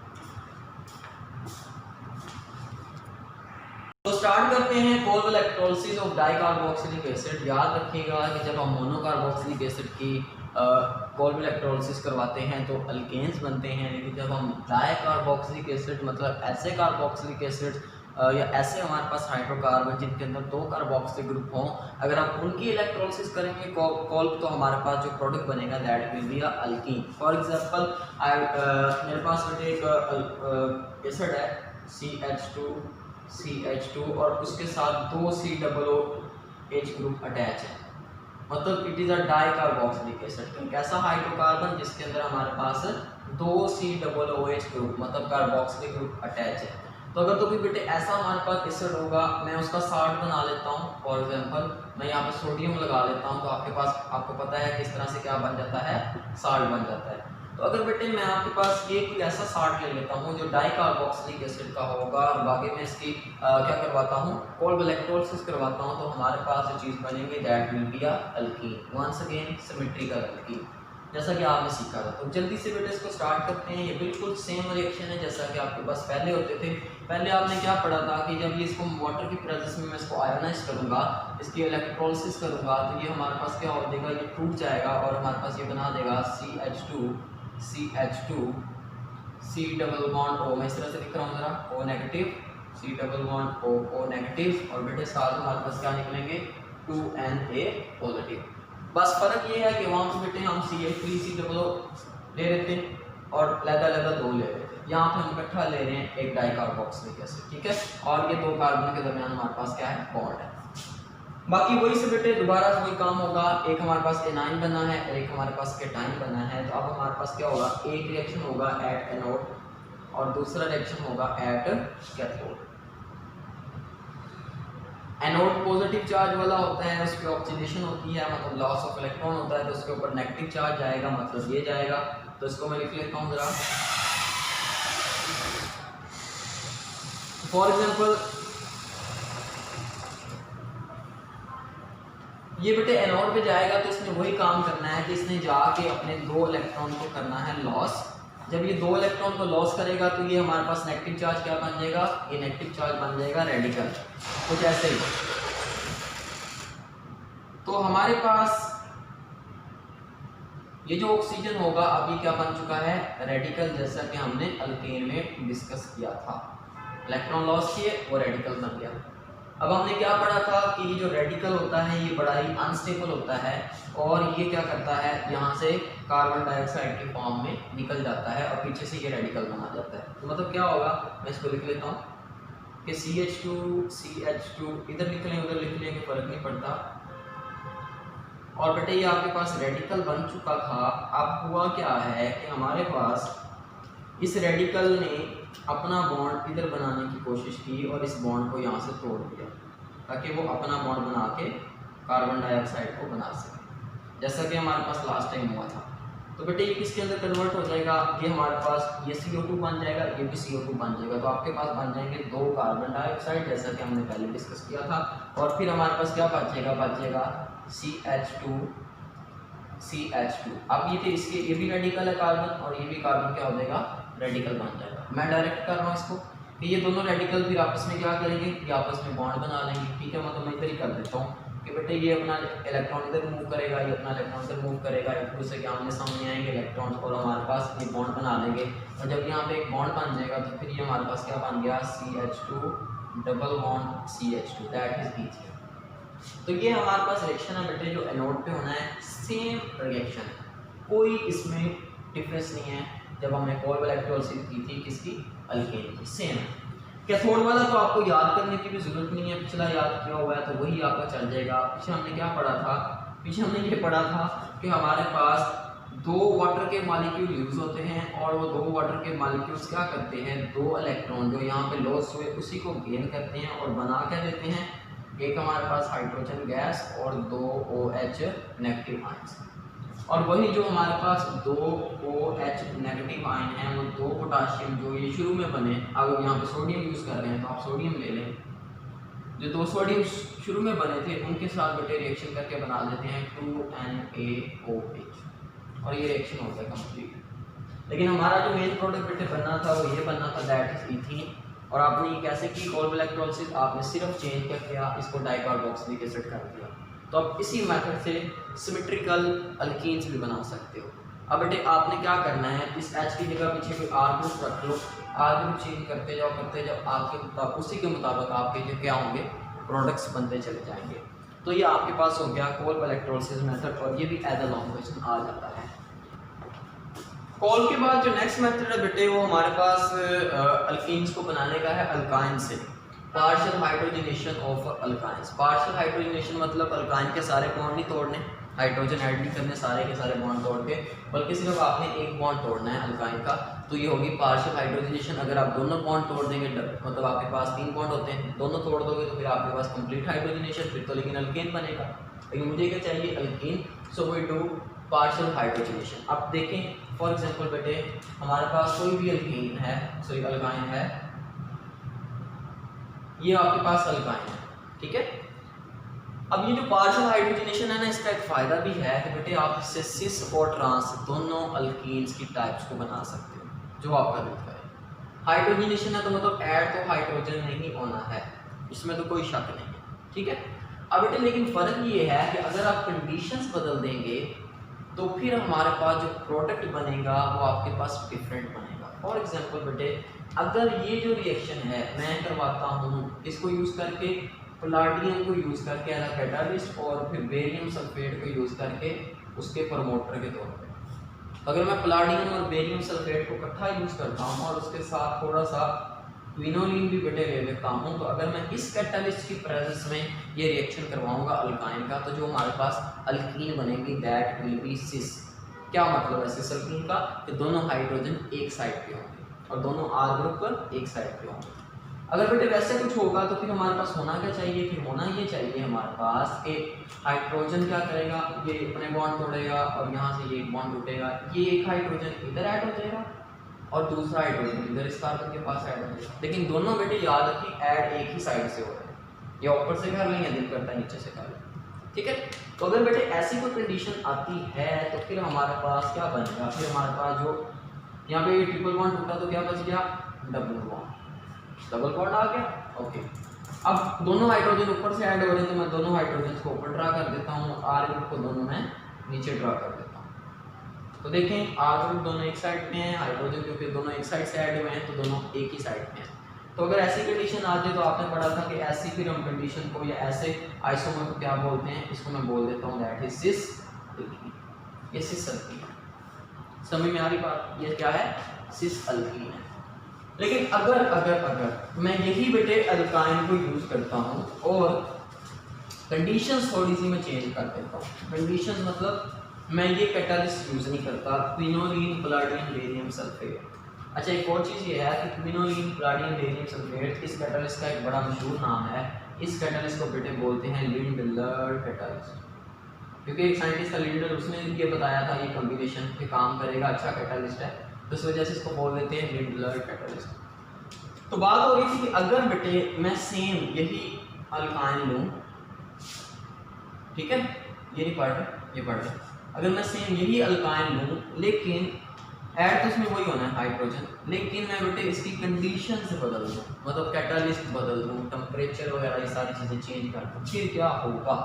तो स्टार्ट करते हैं cold electrolysis of dicarboxylic acid. याद रखिएगा कि जब हम मोनोकार्बोक्सिलिक एसिड की कोल्ड इलेक्ट्रोलिसिस करवाते हैं तो अल्केन्स बनते हैं, लेकिन जब हम डाइकार्बोक्सिलिक एसिड मतलब ऐसे कार्बोक्सिलिक एसिड या ऐसे हमारे पास हाइड्रोकार्बन जिनके अंदर 2 कार्बोक्सिलिक ग्रुप हों, अगर हम उनकी इलेक्ट्रोलिसिस करेंगे कोल्ड, तो हमारे पास जो प्रोडक्ट बनेगा that will be a alkyne. For example मेरे पास एक एसिड है CH2 और उसके साथ 2 COOH ग्रुप अटैच है, मतलब it is a dicarboxylic acid. एक ऐसा हाइड्रोकार्बन जिसके अंदर हमारे पास 2 COOH ग्रुप मतलब कार्बोक्सिलिक ग्रुप अटैच है। तो अगर तो भी बेटे ऐसा हमारे पास एसिड होगा, मैं उसका साल्ट बना लेता हूँ। फॉर एग्जांपल मैं यहाँ पे सोडियम लगा लेता हूँ, तो आपको पता है किस तरह से क्या बन जाता है, साल्ट बन जाता है। तो अगर बेटे मैं आपके पास ये कोई ऐसा साल्ट ले लेता हूँ जो डाइकार्बोक्सिलिक एसिड का होगा और बाकी में इसकी क्या करवाता हूँ, कोल्ड इलेक्ट्रोलिसिस करवाता हूँ, तो हमारे पास जो चीज़ बनेंगे that will be a alkene. Once again symmetrical alkene, जैसा कि आपने सीखा था। तो जल्दी से बेटे इसको स्टार्ट करते हैं। ये बिल्कुल सेम रिएक्शन है जैसा कि आपके पास पहले होते थे। पहले आपने क्या पढ़ा था कि जब ये इसको वाटर की प्रेजेंस में मैं इसको आयोनाइज करूँगा, इसकी इलेक्ट्रोलिसिस करूँगा, तो ये हमारे पास क्या हो देगा, ये टूट जाएगा और हमारे पास ये बना देगा CH2 C double bond O। मैं इस तरह से लिख रहा हूँ जरा, O negative, C double bond O negative, और बेटे साथ हमारे पास क्या निकलेंगे 2Na पॉजिटिव। बस फर्क ये है कि वहाँ पे बेटे हम CH3 डबल O ले रहे थे और लैदा 2 ले रहे थे, यहाँ पे हम इकट्ठा ले रहे हैं एक डाइकार्बोक्सिलिक एसिड, ठीक है। और ये 2 कार्बन के दरमियान हमारे पास क्या है, बॉन्ड है। बाकी वही से बेटे दोबारा वही काम होगा, एक हमारे पास एनाइन बना है और एक हमारे पास केटाइन बना है। तो अब हमारे पास क्या होगा, एक रिएक्शन होगा एट एनोड और दूसरा रिएक्शन होगा at cathode. Anode positive charge वाला होता है, उस पर ऑक्सीडेशन होती है, मतलब लॉस ऑफ इलेक्ट्रॉन होता है, तो उसके ऊपर नेगेटिव चार्ज जाएगा, मतलब ये जाएगा। तो इसको मैं लिख लेता हूँ जरा। फॉर एग्जांपल ये बेटे एनोड पे जाएगा, तो इसने वही काम करना है कि इसने जाके अपने 2 इलेक्ट्रॉन को करना है लॉस, जब ये 2 इलेक्ट्रॉन को लॉस करेगा तो ये हमारे पास नेगेटिव चार्ज क्या बन जाएगा, ये नेगेटिव चार्ज बन जाएगा रेडिकल, कुछ ऐसे ही। तो हमारे पास ये जो ऑक्सीजन होगा अभी क्या बन चुका है, रेडिकल, जैसा कि हमने अल्केन में डिस्कस किया था। इलेक्ट्रॉन लॉस किए और रेडिकल बन गया। अब हमने क्या पढ़ा था कि ये जो रेडिकल होता है ये बड़ा ही अनस्टेबल होता है और ये क्या करता है, यहाँ से कार्बन डाइऑक्साइड के फॉर्म में निकल जाता है और पीछे से ये रेडिकल बना जाता है। तो मतलब क्या होगा, मैं इसको लिख लेता हूँ कि CH2 इधर लिख लें उधर लिख लें, फर्क नहीं पड़ता। और बेटे ये आपके पास रेडिकल बन चुका था। अब हुआ क्या है कि हमारे पास इस रेडिकल ने अपना बॉन्ड इधर बनाने की कोशिश की और इस बॉन्ड को यहाँ से तोड़ दिया ताकि वो अपना बॉन्ड बना के कार्बन डाइऑक्साइड को बना सके, जैसा कि हमारे पास लास्ट टाइम हुआ था। तो बेटे ये किसके अंदर कन्वर्ट हो जाएगा, ये हमारे पास ये CO2 बन जाएगा, ये भी CO2 बन जाएगा। तो आपके पास बन जाएंगे 2 कार्बन डाइऑक्साइड, जैसा कि हमने पहले डिस्कस किया था। और फिर हमारे पास क्या बचेगा CH2। अब ये थे इसके, ये भी रेडिकल है कार्बन और ये भी कार्बन क्या हो जाएगा, रेडिकल बन जाएगा। मैं डायरेक्ट कर रहा हूँ इसको कि ये दोनों रेडिकल फिर आपस में क्या करेंगे, ये आपस में बॉन्ड बना लेंगे। ठीक है, मतलब मैं इधर ही कर देता हूँ कि बेटे ये अपना इलेक्ट्रॉन इधर मूव करेगा, ये अपना इलेक्ट्रॉन इधर मूव करेगा, एक दूसरे के आमने सामने आएंगे इलेक्ट्रॉन और हमारे पास ये बॉन्ड बना लेंगे। और जब यहाँ पे एक बॉन्ड बन जाएगा तो फिर ये हमारे पास क्या बन गया, CH2 double bond CH2, that is ether. तो ये हमारे पास रिएक्शन है बेटे, जो एनोड पे होना है, सेम रिएक्शन है, कोई इसमें डिफरेंस नहीं है। जब हमने कोल्ब इलेक्ट्रोलिसिस की थी किसकी, अल्केन की, सेम है। कैथोड वाला तो आपको याद करने की भी जरूरत नहीं है, पिछला याद किया हुआ है तो वही आपका चल जाएगा। पीछे हमने क्या पढ़ा था, पीछे हमने ये पढ़ा था कि हमारे पास 2 वाटर के मॉलिक्यूल यूज होते हैं और वो 2 वाटर के मॉलिक्यूल्स क्या करते हैं, 2 इलेक्ट्रॉन जो यहाँ पे लॉस हुए उसी को गेन करते हैं और बना क्या देते हैं, एक हमारे पास हाइड्रोजन गैस और 2 OH नेगेटिव आयंस। और वही जो हमारे पास 2 OH नेगेटिव आयन है वो 2 पोटाशियम जो ये शुरू में बने, अगर यहाँ पे सोडियम यूज़ कर रहे हैं तो आप सोडियम ले लें, जो 2 सोडियम शुरू में बने थे उनके साथ बेटे रिएक्शन करके बना देते हैं 2NaOH और ये रिएक्शन होता है कंप्लीट। लेकिन हमारा जो मेन प्रोडक्ट बेटे बनना था वो ये बनना था, दैट इज ईथीन। और आपने ये कैसे की कोल्ब इलेक्ट्रोलिसिस, आपने सिर्फ चेंज क्या किया, इसको डाइकार्बोक्सिलिक एसिड कर दिया। तो आप इसी मेथड से सिमेट्रिकल अल्कीन्स भी बना सकते हो। अब बेटे आपने क्या करना है, इस H की जगह पीछे कोई R ग्रुप रख लो, R ग्रुप चेंज करते जाओ आपके उसी के मुताबिक आपके जो क्या होंगे प्रोडक्ट्स बनते चले जाएंगे। तो ये आपके पास हो गया कोल्ब इलेक्ट्रोलिसिस मेथड और ये भी एज अ लॉन्ग क्वेश्चन आ जाता है। कोल्ब के बाद जो नेक्स्ट मेथड है बेटे वो हमारे पास अल्कीन्स को बनाने का है अल्काइन से, partial hydrogenation of alkynes. Partial hydrogenation मतलब अल्काइन के सारे बॉन्ड नहीं तोड़ने, हाइड्रोजन ऐड नहीं करने सारे के सारे बॉन्ड तोड़ के, बल्कि सिर्फ आपने एक बॉन्ड तोड़ना है अल्काइन का, तो ये होगी पार्शियल हाइड्रोजनेशन। अगर आप दोनों बॉन्ड तोड़ देंगे, मतलब आपके पास 3 बॉन्ड होते हैं, दोनों तोड़ दोगे तो फिर आपके पास कंप्लीट हाइड्रोजनेशन, फिर तो लेकिन अल्केन बनेगा। लेकिन मुझे क्या चाहिए, alkane, so we do partial hydrogenation. अब देखें फॉर एग्जांपल बेटे हमारे पास कोई भी अल्कीन है, सॉरी अल्काइन है, ये आपके पास अल्काइन है, ठीक है। अब ये जो पार्शियल हाइड्रोजनेशन है ना, इसका एक फ़ायदा भी है कि बेटे आप इससे सिस और ट्रांस दोनों अल्कीन्स की टाइप्स को बना सकते हो, जो आपका दिल करे। हाइड्रोजनेशन है तो मतलब ऐड तो हाइड्रोजन नहीं होना है, इसमें तो कोई शक नहीं है, ठीक है। अब बेटे लेकिन फ़र्क ये है कि अगर आप कंडीशंस बदल देंगे तो फिर हमारे पास जो प्रोडक्ट बनेगा वो आपके पास डिफरेंट बनेगा। फॉर एग्जांपल बेटे अगर ये जो रिएक्शन है मैं करवाता हूँ इसको यूज़ करके, पलाडियम को यूज़ करके एज अ कैटालिस्ट और फिर बेरियम सल्फेट को यूज़ करके उसके प्रमोटर के तौर पे, अगर मैं पलाडियम और बेरियम सल्फेट को इकट्ठा यूज़ करता हूँ और उसके साथ थोड़ा सा क्विनोलिन भी बेटे ले लेता हूँ, तो अगर मैं इस कैटालिस्ट की प्रेजेंस में ये रिएक्शन करवाऊंगा अल्काइन का, तो जो हमारे पास अल्कीन बनेगी दैट विल बी सिस। क्या मतलब है सिस अल्कीन का, कि दोनों हाइड्रोजन एक साइड पे होंगे और दोनों R ग्रुप पर एक साइड पे होंगे। अगर बेटे वैसे कुछ होगा तो फिर हमारे पास होना क्या चाहिए, फिर होना ये चाहिए हमारे पास कि हाइड्रोजन क्या करेगा, ये अपने बॉन्ड तोड़ेगा और यहाँ से ये एक बॉन्ड टूटेगा, ये एक हाइड्रोजन इधर ऐड हो जाएगा और दूसरा हाइड्रोजन इधर इस कार्बन के पास ऐड हो जाएगा। लेकिन दोनों बेटे याद रखिए ऐड एक ही साइड से हो रहे हैं, या ऊपर से कर लें या दिल करता है नीचे से कर लें, ठीक है। तो अगर बेटे ऐसी कोई कंडीशन आती है तो फिर हमारे पास क्या बनेगा, फिर हमारे पास जो यहाँ पे ट्रिपल बॉन्ड टूटा तो क्या बच गया, डबल बॉन्ड आ गया। ओके, अब दोनों हाइड्रोजन ऊपर से ऐड हो रहे हैं तो मैं दोनों हाइड्रोजन को ऊपर ड्रा कर देता हूँ, आर ग्रुप को दोनों मैं नीचे ड्रा कर देता हूँ। तो देखें आर ग्रुप दोनों एक साइड में है, हाइड्रोजन क्योंकि दोनों एक साइड से ऐड हुए हैं तो दोनों एक ही साइड में है। तो अगर ऐसी कंडीशन आ जाए तो आपने पढ़ा था कि ऐसी फिर हम कंडीशन को या ऐसे आइसोमर को क्या बोलते हैं, इसको मैं बोल देता हूँ दैट इज सिस अल्कीन। ये सिस अल्कीन है, समझ में आ रही बात, ये क्या है, सिस अल्कीन है। लेकिन अगर अगर अगर मैं यही बेटे अल्काइन को यूज करता हूँ और कंडीशंस थोड़ी सी मैं चेंज कर देता हूँ, कंडीशंस मतलब मैं ये कैटालिस्ट यूज नहीं करता, क्विनोलीन पैलेडियम बेरियम सल्फेट। अच्छा, एक और चीज़ ये है कि क्विनोलीन पैलेडियम बेरियम सल्फेट इस कैटालिस्ट का एक बड़ा मशहूर नाम है। इस कैटालिस्ट को बेटे बोलते हैं लिंडलर कैटालिस्ट, क्योंकि एक साइंटिस्ट था लिंडलर, उसने ये बताया था ये कॉम्बिनेशन पे काम करेगा, अच्छा कैटालिस्ट है, तो इस वजह से इसको बोल देते हैं लिंडलर कैटालिस्ट। तो बात हो रही थी कि अगर बेटे मैं सेम यही अल्काइन लूँ, ठीक है, ये नहीं पढ़ रहे, ये पढ़ रहे, अगर मैं सेम यही अल्काइन लूँ लेकिन ऐड तो इसमें वही होना है हाइड्रोजन, लेकिन मैं बेटे इसकी कंडीशन से बदल दूँ, मतलब कैटालिस्ट बदल दूँ, टेम्परेचर वगैरह ये सारी चीज़ें चेंज कर दूँ, फिर क्या होगा।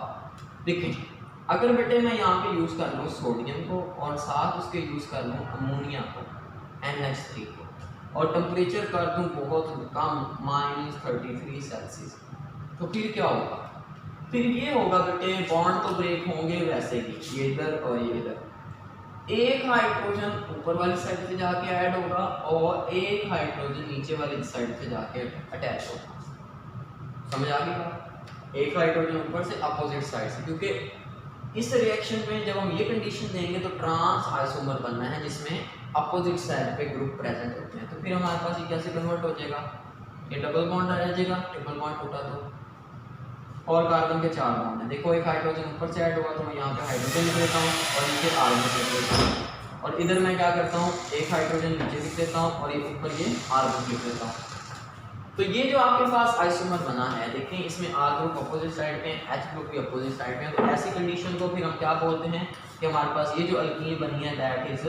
देखें अगर बेटे मैं यहाँ पे यूज़ कर लूँ सोडियम को और साथ उसके यूज़ कर लूँ अमोनिया को NH3 को और टेम्परेचर कर दूँ बहुत कम -33 सेल्सियस, तो फिर क्या होगा, फिर ये होगा बेटे बॉन्ड तो ब्रेक होंगे वैसे ही, ये इधर और ये इधर, एक हाइड्रोजन ऊपर वाली साइड से जाके ऐड होगा और एक हाइड्रोजन नीचे वाली साइड से जाके अटैच होगा। समझ आ गई, एक हाइड्रोजन ऊपर से अपोजिट साइड से, क्योंकि इस रिएक्शन में जब हम ये कंडीशन देंगे तो ट्रांस आइसोमर बनना है जिसमें अपोजिट साइड पे ग्रुप प्रेजेंट होते हैं, तो फिर हमारे पास ये कैसे कन्वर्ट हो जाएगा, ये डबल बॉन्ड आ जाएगा, ट्रिपल बॉन्ड टूटा तो और कार्बन के 4 बॉन्ड है। देखो एक हाइड्रोजन ऊपर से ऐड होगा तो मैं यहाँ पे हाइड्रोजन लिख देता हूँ और नीचे आर्गन लिख देता हूँ, और इधर मैं क्या करता हूँ एक हाइड्रोजन नीचे लिख देता हूँ और ये ऊपर ये आर्गन लिख देता हूँ। तो ये जो आपके पास आइसोमर बना है, देखें इसमें आर ग्रुप अपोजिट साइड पे, एच ग्रुप भी अपोजिट साइड पे है, तो ऐसी कंडीशन को फिर हम क्या बोलते हैं कि हमारे पास ये जो अल्कीन बनी है दैट इज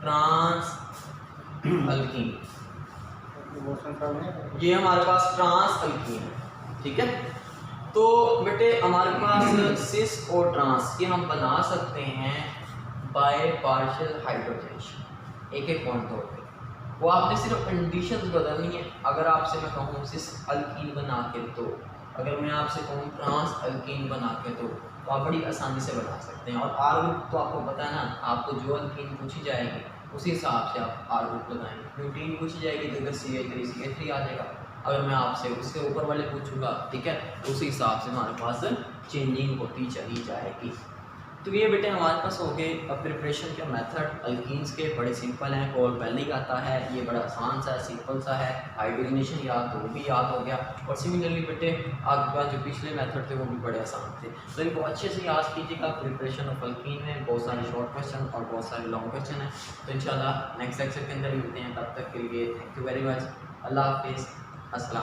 ट्रांस अल्कीन, ये हमारे पास ट्रांस अल्कीन है, ठीक है। तो बेटे हमारे पास सिस और ट्रांस ये हम बना सकते हैं बाय पार्शियल हाइड्रोजनेशन, एक एक बॉन्ड तोड़ के, वो आपने सिर्फ कंडीशंस बदलनी है। अगर आपसे मैं कहूँ सिस अल्कीन बना के तो, अगर मैं आपसे कहूँ ट्रांस अल्कीन बना के तो आप बड़ी आसानी से बना सकते हैं। और आर ग्रुप तो आपको पता है ना, आपको जो अल्कीन पूछी जाएगी उसी हिसाब से आप आर ग्रुप लगाएंगे। प्यूटीन पूछी जाएगी तो इधर CH3 आ जाएगा, अगर मैं आपसे उसके ऊपर वाले पूछूंगा, ठीक है, तो उसी हिसाब से हमारे पास चेंजिंग होती चली जाएगी। तो ये बेटे हमारे पास हो गए अब प्रिपरेशन के मेथड। अल्कीन्स के बड़े सिंपल हैं, कोल पेलिक आता है, ये बड़ा आसान सा सिंपल सा है, हाइड्रोजनेशन याद तो वो भी याद हो गया, और सिमिलरली बेटे आपका जो पिछले मेथड थे वो भी बड़े आसान थे। तो इनको अच्छे से याद कीजिएगा। प्रिपरेशन ऑफ अल्कीन में बहुत सारे शॉर्ट क्वेश्चन और बहुत सारे लॉन्ग क्वेश्चन हैं, तो इंशाल्लाह नेक्स्ट लेक्चर के अंदर मिलते हैं। तब तक के लिए थैंक यू वेरी मच, अल्लाह हाफिज़, अस्सलाम।